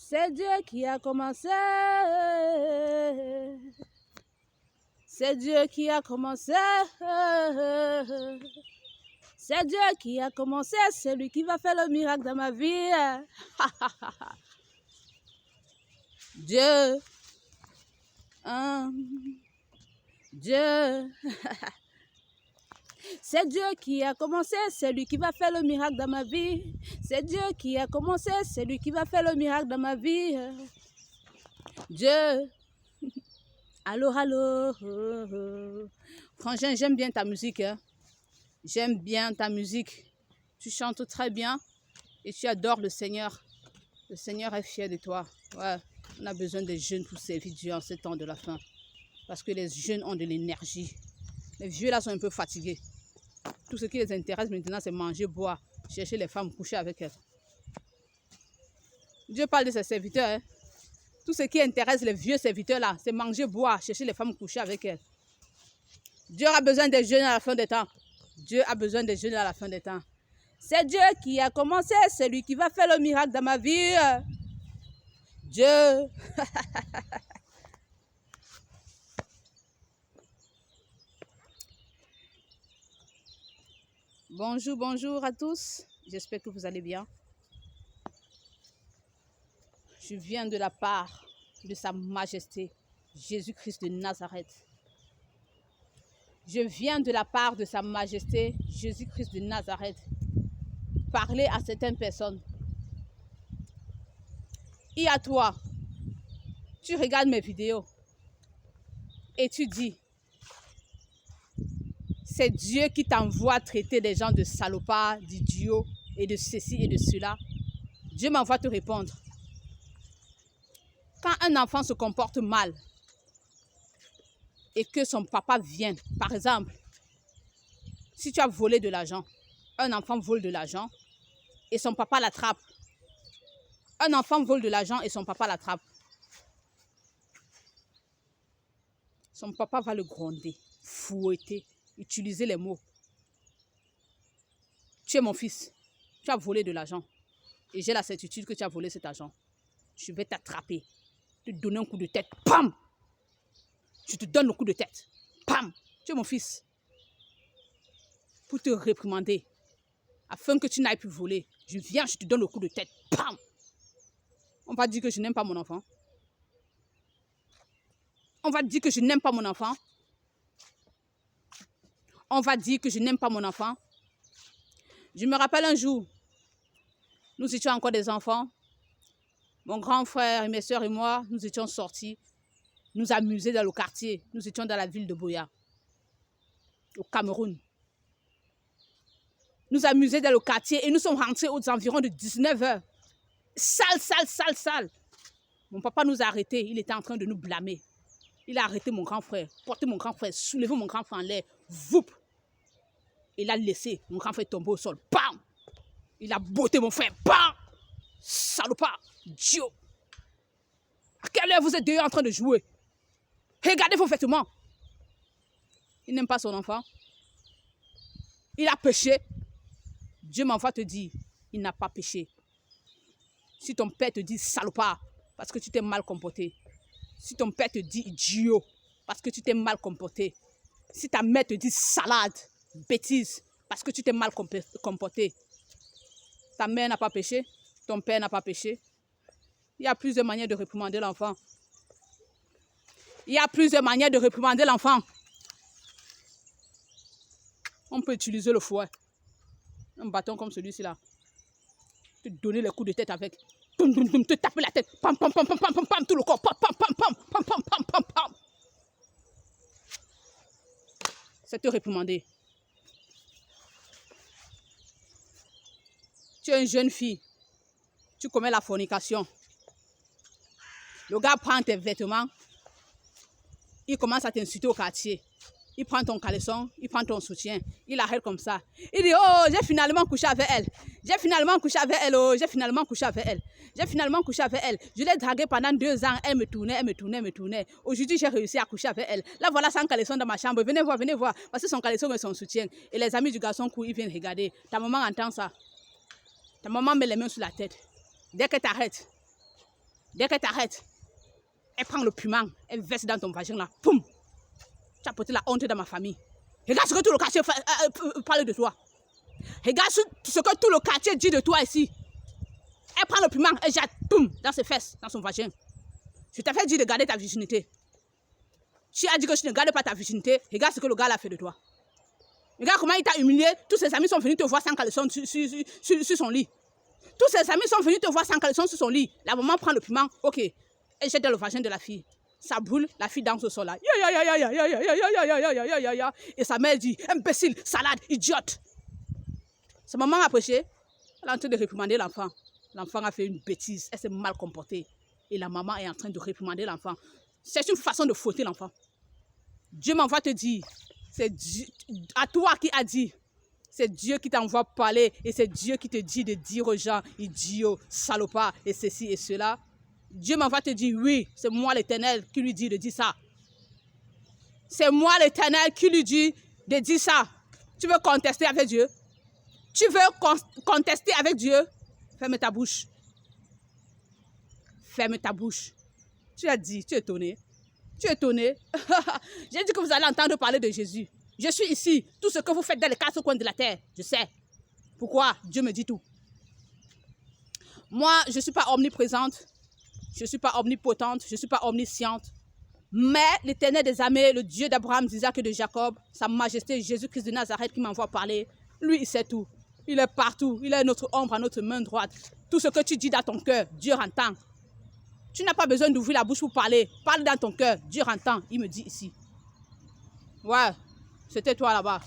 C'est Dieu qui a commencé. C'est Dieu qui a commencé. C'est Dieu qui a commencé. C'est lui qui va faire le miracle dans ma vie. Dieu. Dieu. C'est Dieu qui a commencé, c'est lui qui va faire le miracle dans ma vie. C'est Dieu qui a commencé, c'est lui qui va faire le miracle dans ma vie. Dieu. Allô, allô. Frangin, j'aime bien ta musique. Hein? J'aime bien ta musique. Tu chantes très bien et tu adores le Seigneur. Le Seigneur est fier de toi. Ouais, on a besoin des jeunes pour servir Dieu en ce temps de la fin. Parce que les jeunes ont de l'énergie. Les vieux là sont un peu fatigués. Tout ce qui les intéresse maintenant, c'est manger, boire, chercher les femmes, coucher avec elles. Dieu parle de ses serviteurs. Hein. Tout ce qui intéresse les vieux serviteurs là, c'est manger, boire, chercher les femmes, coucher avec elles. Dieu a besoin des jeunes à la fin des temps. Dieu a besoin des jeunes à la fin des temps. C'est Dieu qui a commencé, c'est lui qui va faire le miracle dans ma vie. Dieu. Bonjour, bonjour à tous. J'espère que vous allez bien. Je viens de la part de Sa Majesté, Jésus-Christ de Nazareth. Je viens de la part de Sa Majesté, Jésus-Christ de Nazareth, parler à certaines personnes. Et à toi, tu regardes mes vidéos et tu dis, c'est Dieu qui t'envoie traiter des gens de salopards, d'idiots et de ceci et de cela. Dieu m'envoie te répondre. Quand un enfant se comporte mal et que son papa vient, par exemple, si tu as volé de l'argent, un enfant vole de l'argent et son papa l'attrape. Un enfant vole de l'argent et son papa l'attrape. Son papa va le gronder, fouetter, utiliser les mots. Tu es mon fils, tu as volé de l'argent et j'ai la certitude que tu as volé cet argent. Je vais t'attraper, te donner un coup de tête, pam! Je te donne le coup de tête, pam! Tu es mon fils. Pour te réprimander, afin que tu n'ailles plus voler. Je viens, je te donne le coup de tête, pam! On va dire que je n'aime pas mon enfant. On va dire que je n'aime pas mon enfant. On va dire que je n'aime pas mon enfant. Je me rappelle un jour, nous étions encore des enfants. Mon grand frère et mes soeurs et moi, nous étions sortis, nous amuser dans le quartier. Nous étions dans la ville de Buea, au Cameroun. Nous amuser dans le quartier et nous sommes rentrés aux environs de 19 h. Sale, sale, sale, sale. Mon papa nous a arrêtés, il était en train de nous blâmer. Il a arrêté mon grand frère, porté mon grand frère, soulevé mon grand frère en l'air, voup. Il a laissé mon grand frère tomber au sol, bam. Il a botté mon frère, bam. Salopard, Dieu. À quelle heure vous êtes dehors en train de jouer? Regardez vos vêtements. Il n'aime pas son enfant. Il a péché. Dieu m'envoie te dire, il n'a pas péché. Si ton père te dit salopard, parce que tu t'es mal comporté. Si ton père te dit idiot, parce que tu t'es mal comporté. Si ta mère te dit salade, bêtise, parce que tu t'es mal comporté. Ta mère n'a pas péché, ton père n'a pas péché. Il y a plusieurs manières de réprimander l'enfant. Il y a plusieurs manières de réprimander l'enfant. On peut utiliser le fouet. Un bâton comme celui-ci là. Te donner les coups de tête avec. Te taper la tête. Pam, pam, pam, pam, pam, pam, pam, tout le corps. Pam, pam, pam, pam, pam, pam, pam, pam, pam. C'est te réprimander. Tu es une jeune fille. Tu commets la fornication. Le gars prend tes vêtements. Il commence à t'insulter au quartier. Il prend ton caleçon, il prend ton soutien, il arrête comme ça. Il dit, oh, j'ai finalement couché avec elle. J'ai finalement couché avec elle, oh, j'ai finalement couché avec elle. J'ai finalement couché avec elle. Je l'ai draguée pendant 2 ans, elle me tournait, elle me tournait, elle me tournait. Aujourd'hui, j'ai réussi à coucher avec elle. Là, voilà son caleçon dans ma chambre. Venez voir. Parce que son caleçon et son soutien. Et les amis du garçon courent, ils viennent regarder. Ta maman entend ça. Ta maman met les mains sur la tête. Dès que t'arrêtes, Dès qu'elle t'arrête, elle prend le piment, elle verse dans ton vagin là. Poum! Tu as porté la honte dans ma famille. Regarde ce que tout le quartier parle de toi. Regarde ce que tout le quartier dit de toi ici. Elle prend le piment, elle jette, poum, dans ses fesses, dans son vagin. Je t'avais dit de garder ta virginité. Tu as dit que tu ne gardes pas ta virginité. Regarde ce que le gars a fait de toi. Regarde comment il t'a humilié. Tous ses amis sont venus te voir sans caleçon sur son lit. Tous ses amis sont venus te voir sans caleçon sur son lit. La maman prend le piment, ok. Elle jette dans le vagin de la fille. Ça brûle, la fille danse au sol là. Et sa mère dit, imbécile, salade, idiote. Sa maman a prêché. Elle est en train de réprimander l'enfant. L'enfant a fait une bêtise. Elle s'est mal comportée. Et la maman est en train de réprimander l'enfant. C'est une façon de fouetter l'enfant. Dieu m'envoie te dire. C'est à toi qui a dit. C'est Dieu qui t'envoie parler. Et c'est Dieu qui te dit de dire aux gens, idiot, salopard, et ceci et cela. Dieu m'envoie te dire, oui, c'est moi l'Éternel qui lui dit de dire ça. C'est moi l'Éternel qui lui dit de dire ça. Tu veux contester avec Dieu? Tu veux contester avec Dieu? Ferme ta bouche. Ferme ta bouche. Tu as dit, tu es étonné. Tu es étonné. J'ai dit que vous allez entendre parler de Jésus. Je suis ici. Tout ce que vous faites dans les quatre coins de la terre, je sais. Pourquoi? Dieu me dit tout. Moi, je ne suis pas omniprésente. Je ne suis pas omnipotente. Je ne suis pas omnisciente. Mais l'Éternel des armées, le Dieu d'Abraham, d'Isaac et de Jacob, Sa Majesté Jésus-Christ de Nazareth qui m'envoie parler, lui, il sait tout. Il est partout. Il est notre ombre à notre main droite. Tout ce que tu dis dans ton cœur, Dieu entend. Tu n'as pas besoin d'ouvrir la bouche pour parler. Parle dans ton cœur. Dieu entend. Il me dit ici. Ouais, c'était toi là-bas.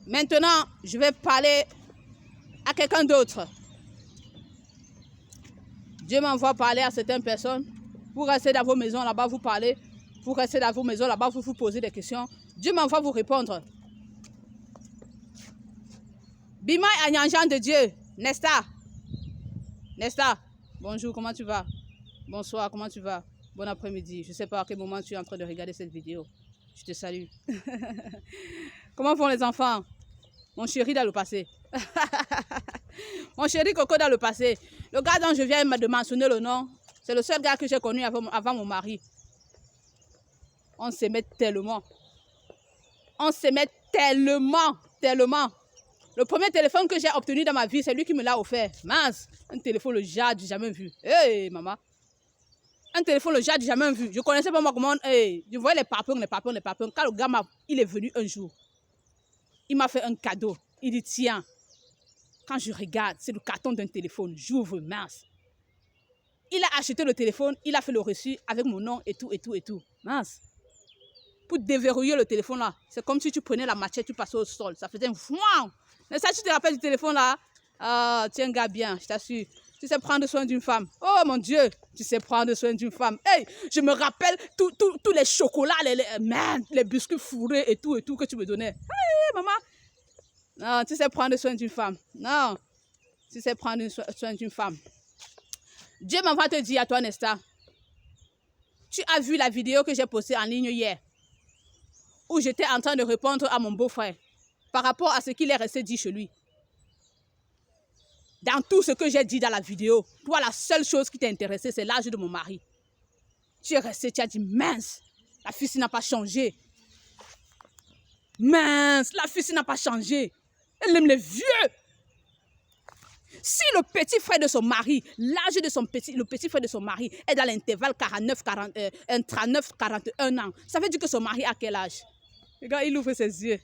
Maintenant, je vais parler à quelqu'un d'autre. Dieu m'envoie parler à certaines personnes. Vous restez dans vos maisons là-bas, vous parlez. Vous restez dans vos maisons là-bas, vous vous posez des questions. Dieu m'envoie vous répondre. Bima Anyanjan de Dieu, Nesta. Nesta, bonjour, comment tu vas? Bonsoir, comment tu vas? Bon après-midi. Je ne sais pas à quel moment tu es en train de regarder cette vidéo. Je te salue. Comment vont les enfants? Mon chéri dans le passé. Mon chéri Coco dans le passé. Le gars dont je viens de mentionner le nom, c'est le seul gars que j'ai connu avant mon mari. On s'aimait tellement. On s'aimait tellement, tellement. Le premier téléphone que j'ai obtenu dans ma vie, c'est lui qui me l'a offert. Mince, un téléphone, le genre du jamais vu. Hey, maman. Un téléphone, le genre du jamais vu. Je connaissais pas moi comment... Hey, je voyais les papins. Quand le gars il est venu un jour, il m'a fait un cadeau. Il dit, tiens, quand je regarde, c'est le carton d'un téléphone. J'ouvre, mince. Il a acheté le téléphone, il a fait le reçu avec mon nom et tout. Mince. Pour déverrouiller le téléphone là, c'est comme si tu prenais la machette, tu passais au sol. Ça faisait un fouin. Mais ça, tu te rappelles du téléphone là? Ah, tiens, gars, bien, je t'assure. Tu sais prendre soin d'une femme. Oh mon Dieu, tu sais prendre soin d'une femme. Hey, je me rappelle tous les chocolats, les biscuits fourrés et tout que tu me donnais. Hey, maman. Non, tu sais prendre soin d'une femme. Non, tu sais prendre soin d'une femme. Dieu m'envoie te dire à toi, Nesta. Tu as vu la vidéo que j'ai postée en ligne hier, où j'étais en train de répondre à mon beau-frère par rapport à ce qu'il est resté dit chez lui. Dans tout ce que j'ai dit dans la vidéo, toi, la seule chose qui t'a intéressé, c'est l'âge de mon mari. Tu es resté, tu as dit, mince, la fille n'a pas changé. Mince, la fille n'a pas changé. Elle aime les vieux. Si le petit frère de son mari, l'âge de le petit frère de son mari est dans l'intervalle 39-41 ans, ça veut dire que son mari a quel âge? Regarde, il ouvre ses yeux.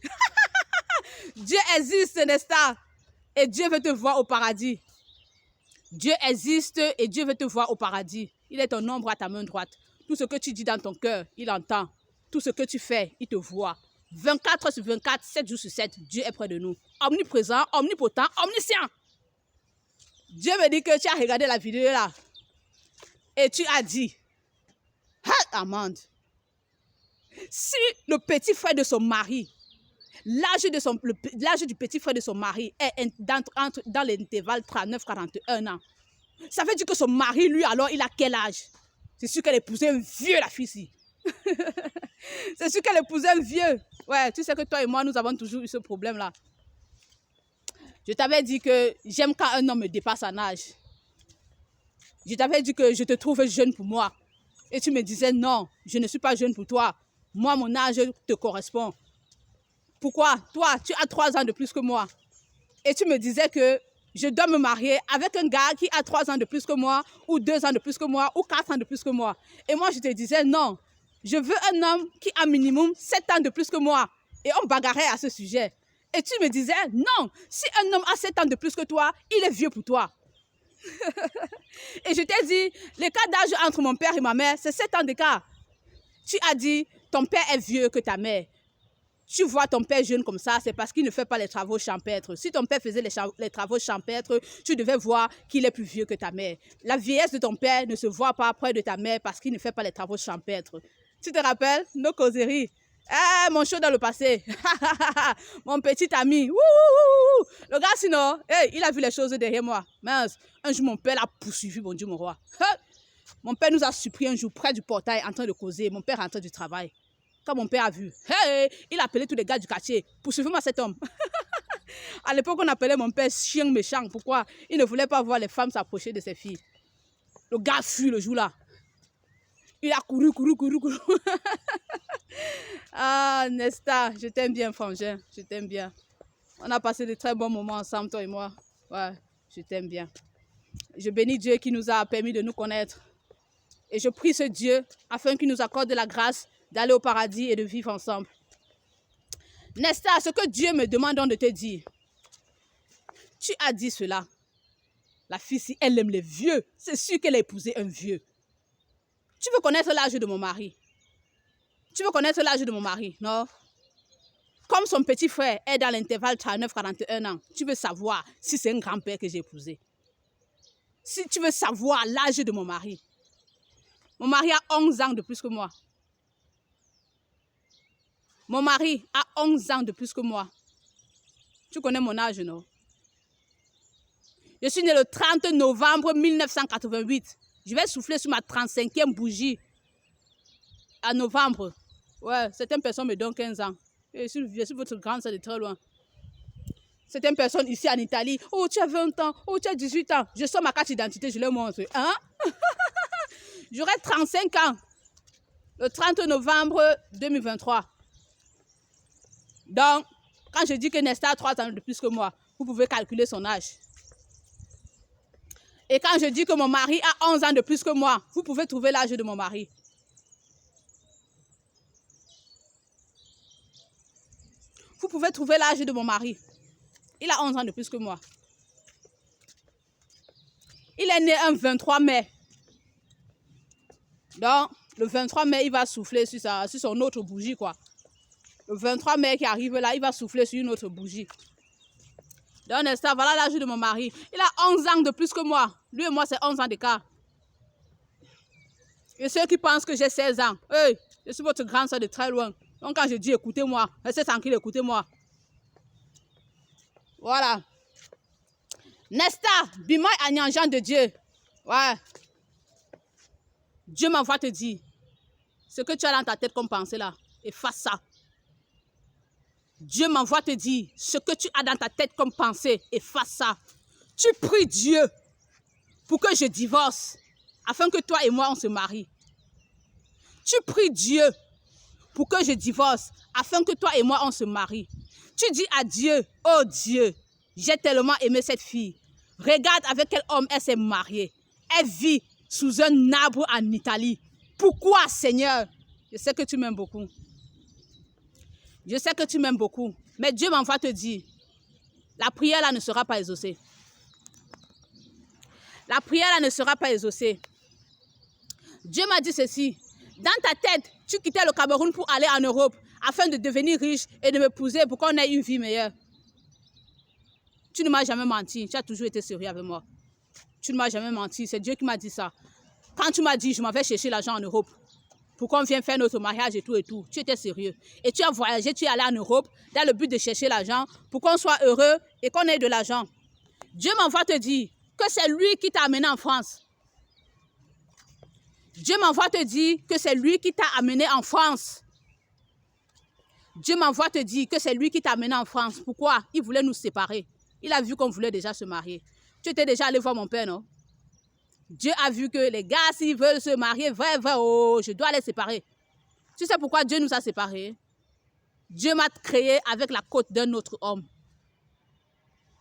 Dieu existe, n'est-ce pas? Et Dieu veut te voir au paradis. Dieu existe et Dieu veut te voir au paradis. Il est ton ombre à ta main droite. Tout ce que tu dis dans ton cœur, il entend. Tout ce que tu fais, il te voit. 24 sur 24, 7 jours sur 7, Dieu est près de nous. Omniprésent, omnipotent, omniscient. Dieu me dit que tu as regardé la vidéo là. Et tu as dit, ah, Amande, si le petit frère de son mari, l'âge du petit frère de son mari est dans l'intervalle 39-41 ans, ça veut dire que son mari, lui, alors, il a quel âge? C'est sûr qu'elle épousait un vieux, la fille ici. C'est sûr qu'elle épousait un vieux. Ouais, tu sais que toi et moi, nous avons toujours eu ce problème-là. Je t'avais dit que j'aime quand un homme me dépasse en âge. Je t'avais dit que je te trouve jeune pour moi. Et tu me disais non, je ne suis pas jeune pour toi. Moi, mon âge te correspond. Pourquoi? Toi, tu as 3 ans de plus que moi. Et tu me disais que je dois me marier avec un gars qui a 3 ans de plus que moi, ou 2 ans de plus que moi, ou 4 ans de plus que moi. Et moi, je te disais non, je veux un homme qui a minimum 7 ans de plus que moi. Et on bagarrait à ce sujet. Et tu me disais non, si un homme a 7 ans de plus que toi, il est vieux pour toi. Et je t'ai dit, l'écart d'âge entre mon père et ma mère, c'est 7 ans d'écart. Tu as dit, ton père est vieux que ta mère. Tu vois ton père jeune comme ça, c'est parce qu'il ne fait pas les travaux champêtres. Si ton père faisait les travaux champêtres, tu devais voir qu'il est plus vieux que ta mère. La vieillesse de ton père ne se voit pas près de ta mère parce qu'il ne fait pas les travaux champêtres. Tu te rappelles nos causeries? Eh, mon show dans le passé. Mon petit ami. Ouh, le gars, sinon, hey, il a vu les choses derrière moi. Mince, un jour, mon père l'a poursuivi, mon Dieu, mon roi. Mon père nous a surpris un jour près du portail en train de causer. Mon père rentre du travail. Quand mon père a vu, hey, il a appelé tous les gars du quartier. Poursuivez-moi cet homme. À l'époque, on appelait mon père chien méchant. Pourquoi? Il ne voulait pas voir les femmes s'approcher de ses filles. Le gars fuit le jour-là. Il a couru. Ah, Nesta, je t'aime bien, frangin. Je t'aime bien. On a passé de très bons moments ensemble, toi et moi. Ouais, je t'aime bien. Je bénis Dieu qui nous a permis de nous connaître. Et je prie ce Dieu afin qu'il nous accorde de la grâce d'aller au paradis et de vivre ensemble. Nesta, ce que Dieu me demande de te dire, tu as dit cela. La fille, si elle aime les vieux, c'est sûr qu'elle a épousé un vieux. Tu veux connaître l'âge de mon mari? Tu veux connaître l'âge de mon mari, non? Comme son petit frère est dans l'intervalle 39-41 ans, tu veux savoir si c'est un grand-père que j'ai épousé. Si tu veux savoir l'âge de mon mari a 11 ans de plus que moi. Mon mari a 11 ans de plus que moi. Tu connais mon âge, non? Je suis née le 30 novembre 1988. Je vais souffler sur ma 35e bougie en novembre. Ouais, certaines personnes me donnent 15 ans. Je suis votre grande sœur de très loin. Certaines personnes ici en Italie, oh, tu as 20 ans, oh, tu as 18 ans. Je sors ma carte d'identité, je leur montre. Hein? J'aurai 35 ans le 30 novembre 2023. Donc, quand je dis que Nesta a 3 ans de plus que moi, vous pouvez calculer son âge. Et quand je dis que mon mari a 11 ans de plus que moi, vous pouvez trouver l'âge de mon mari. Vous pouvez trouver l'âge de mon mari. Il a 11 ans de plus que moi. Il est né un 23 mai. Donc, le 23 mai, il va souffler sur son autre bougie, quoi. Le 23 mai qui arrive là, il va souffler sur une autre bougie. Donc, Nesta, voilà l'âge de mon mari. Il a 11 ans de plus que moi. Lui et moi, c'est 11 ans d'écart. Et ceux qui pensent que j'ai 16 ans, hey, je suis votre grande soeur de très loin. Donc, quand je dis écoutez-moi, restez tranquille, écoutez-moi. Voilà. Nesta, Bima Agnan de Dieu. Ouais. Dieu m'envoie te dire ce que tu as dans ta tête comme pensée là. Efface ça. Dieu m'envoie te dire ce que tu as dans ta tête comme pensée. Efface ça. Tu pries Dieu pour que je divorce afin que toi et moi on se marie. Tu pries Dieu pour que je divorce afin que toi et moi on se marie. Tu dis à Dieu, oh Dieu, j'ai tellement aimé cette fille. Regarde avec quel homme elle s'est mariée. Elle vit sous un arbre en Italie. Pourquoi, Seigneur? Je sais que tu m'aimes beaucoup. Je sais que tu m'aimes beaucoup. Mais Dieu m'envoie te dire, la prière là ne sera pas exaucée. La prière là ne sera pas exaucée. Dieu m'a dit ceci. Dans ta tête, tu quittais le Cameroun pour aller en Europe afin de devenir riche et de m'épouser pour qu'on ait une vie meilleure. Tu ne m'as jamais menti. Tu as toujours été sérieux avec moi. Tu ne m'as jamais menti. C'est Dieu qui m'a dit ça. Quand tu m'as dit, je m'en vais chercher l'argent en Europe pour qu'on vienne faire notre mariage et tout, tu étais sérieux. Et tu as voyagé, tu es allé en Europe dans le but de chercher l'argent pour qu'on soit heureux et qu'on ait de l'argent. Dieu m'envoie te dire que c'est lui qui t'a amené en France. Dieu m'envoie te dire que c'est lui qui t'a amené en France. Dieu m'envoie te dire que c'est lui qui t'a amené en France. Pourquoi? Il voulait nous séparer. Il a vu qu'on voulait déjà se marier. Tu étais déjà allé voir mon père, non? Dieu a vu que les gars, s'ils veulent se marier, vrai, oh, je dois les séparer. Tu sais pourquoi Dieu nous a séparés? Dieu m'a créé avec la côte d'un autre homme.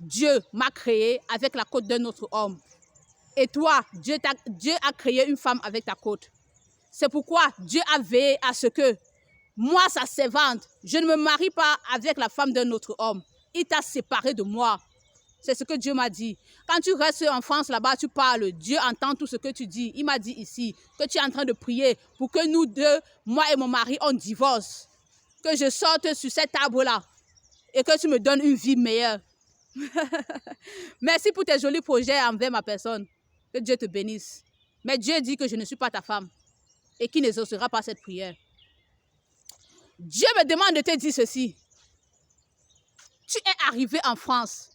Dieu m'a créé avec la côte d'un autre homme. Et toi, Dieu a créé une femme avec ta côte. C'est pourquoi Dieu a veillé à ce que moi, sa servante, je ne me marie pas avec la femme d'un autre homme. Il t'a séparé de moi. C'est ce que Dieu m'a dit. Quand tu restes en France, là-bas, tu parles. Dieu entend tout ce que tu dis. Il m'a dit ici que tu es en train de prier pour que nous deux, moi et mon mari, on divorce. Que je sorte sur cet arbre-là et que tu me donnes une vie meilleure. Merci pour tes jolis projets envers ma personne. Que Dieu te bénisse. Mais Dieu dit que je ne suis pas ta femme et qu'il n'exaucera pas cette prière. Dieu me demande de te dire ceci. Tu es arrivé en France.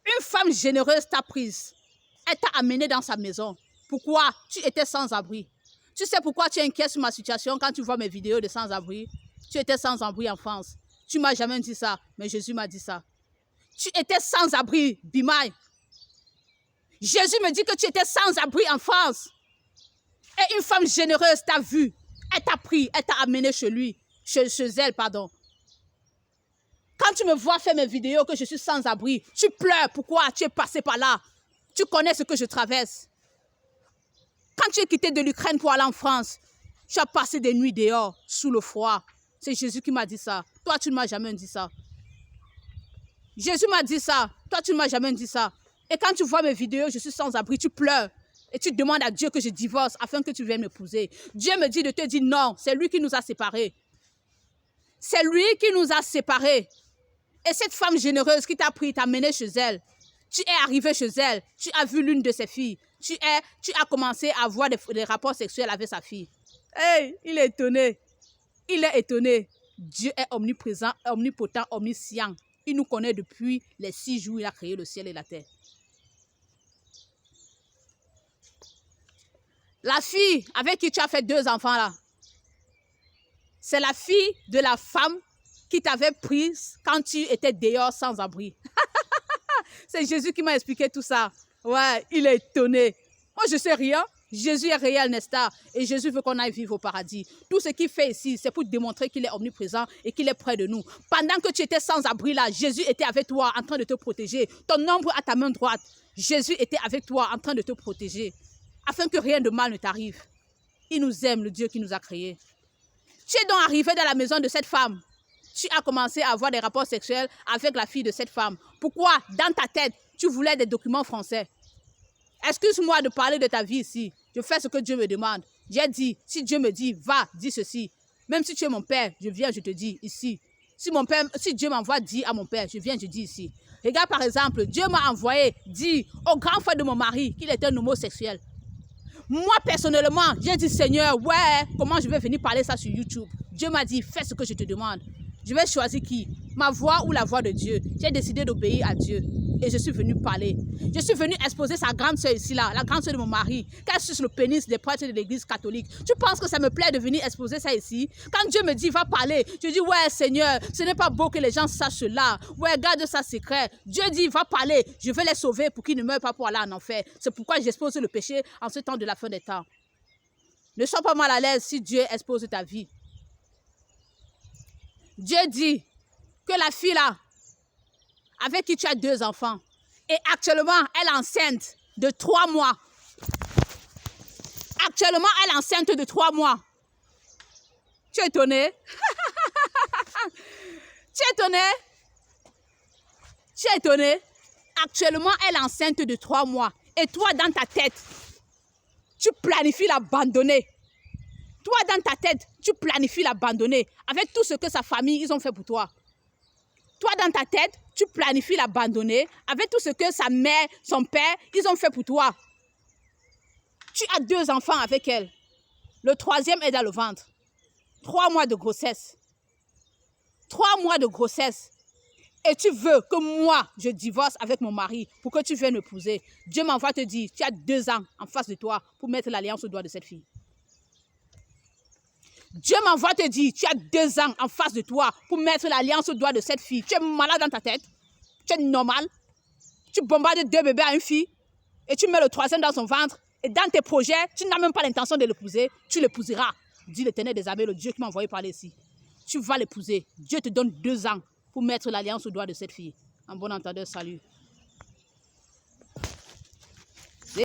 Une femme généreuse t'a prise. Elle t'a amené dans sa maison. Pourquoi? Tu étais sans abri. Tu sais pourquoi tu es inquiet sur ma situation quand tu vois mes vidéos de sans-abri? Tu étais sans abri en France. Tu ne m'as jamais dit ça, mais Jésus m'a dit ça. Tu étais sans abri, Bimaï. Jésus me dit que tu étais sans abri en France. Et une femme généreuse t'a vu. Elle t'a pris, elle t'a amené chez lui. Chez elle, pardon. Quand tu me vois faire mes vidéos que je suis sans abri, tu pleures. Pourquoi? Tu es passé par là. Tu connais ce que je traverse. Quand tu es quitté de l'Ukraine pour aller en France, tu as passé des nuits dehors, sous le froid. C'est Jésus qui m'a dit ça. Toi, tu ne m'as jamais dit ça. Jésus m'a dit ça. Toi, tu ne m'as jamais dit ça. Et quand tu vois mes vidéos, je suis sans abri, tu pleures. Et tu demandes à Dieu que je divorce afin que tu viennes m'épouser. Dieu me dit de te dire non, c'est lui qui nous a séparés. C'est lui qui nous a séparés. Et cette femme généreuse qui t'a pris, t'a mené chez elle. Tu es arrivé chez elle. Tu as vu l'une de ses filles. Tu as commencé à avoir des rapports sexuels avec sa fille. Hey, il est étonné. Il est étonné. Dieu est omniprésent, omnipotent, omniscient. Il nous connaît depuis les 6 jours où il a créé le ciel et la terre. La fille avec qui tu as fait 2 enfants là, c'est la fille de la femme qui t'avait prise quand tu étais dehors sans abri. C'est Jésus qui m'a expliqué tout ça. Ouais, il est étonné. Moi, je sais rien. Jésus est réel, n'est-ce pas? Et Jésus veut qu'on aille vivre au paradis. Tout ce qu'il fait ici, c'est pour démontrer qu'il est omniprésent et qu'il est près de nous. Pendant que tu étais sans abri là, Jésus était avec toi en train de te protéger. Ton ombre à ta main droite, Jésus était avec toi en train de te protéger. Afin que rien de mal ne t'arrive. Il nous aime, le Dieu qui nous a créés. Tu es donc arrivé dans la maison de cette femme. Tu as commencé à avoir des rapports sexuels avec la fille de cette femme. Pourquoi? Dans ta tête, tu voulais des documents français. Excuse-moi de parler de ta vie ici. Je fais ce que Dieu me demande. J'ai dit, si Dieu me dit, va, dis ceci. Même si tu es mon père, je viens, je te dis ici. Si Dieu m'envoie, dis à mon père, je viens, je dis ici. Regarde par exemple, Dieu m'a envoyé, dis au grand frère de mon mari qu'il était un homosexuel. Moi, personnellement, j'ai dit, Seigneur, ouais, comment je vais venir parler ça sur YouTube? Dieu m'a dit, fais ce que je te demande. Je vais choisir qui? Ma voix ou la voix de Dieu? J'ai décidé d'obéir à Dieu. Et je suis venue parler. Je suis venue exposer sa grande soeur ici, là, la grande soeur de mon mari, qu'elle suce le pénis des prêtres de l'église catholique. Tu penses que ça me plaît de venir exposer ça ici? Quand Dieu me dit, va parler, je dis, ouais, Seigneur, ce n'est pas beau que les gens sachent cela. Ouais, garde ça secret. Dieu dit, va parler, je vais les sauver pour qu'ils ne meurent pas pour aller en enfer. C'est pourquoi j'expose le péché en ce temps de la fin des temps. Ne sois pas mal à l'aise si Dieu expose ta vie. Dieu dit que la fille là, avec qui tu as 2 enfants, et actuellement, elle est enceinte de 3 mois. Actuellement, elle est enceinte de 3 mois. Tu es étonné? Tu es étonné? Tu es étonné? Actuellement, elle est enceinte de 3 mois. Et toi, dans ta tête, tu planifies l'abandonner. Toi, dans ta tête, tu planifies l'abandonner avec tout ce que sa famille, ils ont fait pour toi. Toi, dans ta tête, tu planifies l'abandonner avec tout ce que sa mère, son père, ils ont fait pour toi. Tu as 2 enfants avec elle. Le 3e est dans le ventre. 3 mois de grossesse. 3 mois de grossesse. Et tu veux que moi, je divorce avec mon mari pour que tu viennes m'épouser. Dieu m'envoie te dire, tu as 2 ans en face de toi pour mettre l'alliance au doigt de cette fille. Dieu m'envoie te dire, tu as 2 ans en face de toi pour mettre l'alliance au doigt de cette fille. Tu es malade dans ta tête. Tu es normal. Tu bombardes 2 bébés à une fille et tu mets le 3e dans son ventre et dans tes projets, tu n'as même pas l'intention de l'épouser, tu l'épouseras, dit l'Éternel des armées, le Dieu qui m'a envoyé parler ici. Tu vas l'épouser. Dieu te donne 2 ans pour mettre l'alliance au doigt de cette fille. En bon entendeur, salut.